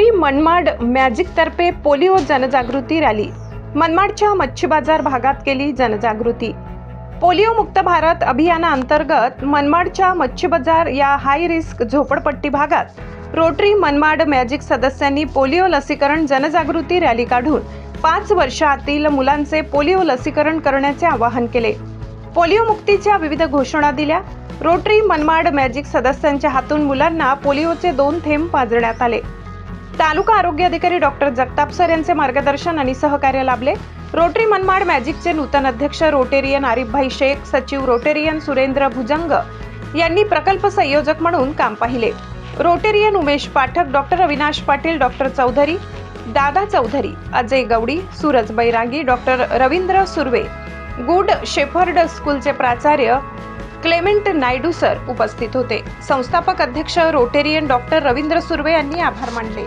Rotary Manmad magic तर्फे polio जनजागृती rally. मनमाडच्या मच्छी बाजार भागात केली जनजागृती। पोलिओ मुक्त भारत अभियानाअंतर्गत मनमाडच्या मच्छी बाजार या हाय रिस्क झोपडपट्टी भागात रोटरी मनमाड मॅजिक सदस्यांनी पोलिओ लसीकरण जनजागृती रॅली काढून 5 वर्षातील मुलांचे पोलिओ लसीकरण करण्याचे आवाहन केले। पोलिओ मुक्तीच्या विविध घोषणा दिल्या। रोटरी मनमाड मॅजिक सदस्यांच्या हातून मुलांना पोलिओचे 2 थेंब पाजण्यात आले। तालुका आरोग्य अधिकारी डॉक्टर जगताप सर यांचे मार्गदर्शन आणि सहकार्य लाभले। रोटरी मनमाड मॅजिकचे नूतन अध्यक्ष रोटेरियन आरिफभाई शेख, सचिव रोटेरियन सुरेंद्र भुजंग यांनी प्रकल्प संयोजक म्हणून काम पाहिले। Rotarian Umesh Pathak, doctor Avinash Patil, doctor Chaudhari, Dada Chaudhari, Ajay Gawdi, Suraj Bairagi, doctor Ravindra Surve, good shepherd स्कूलचे प्राचार्य क्लेमेंट नायडू सर उपस्थित होते। संस्थापक अध्यक्ष रोटेरियन डॉक्टर रवींद्र सुर्वे यांनी आभार मानले।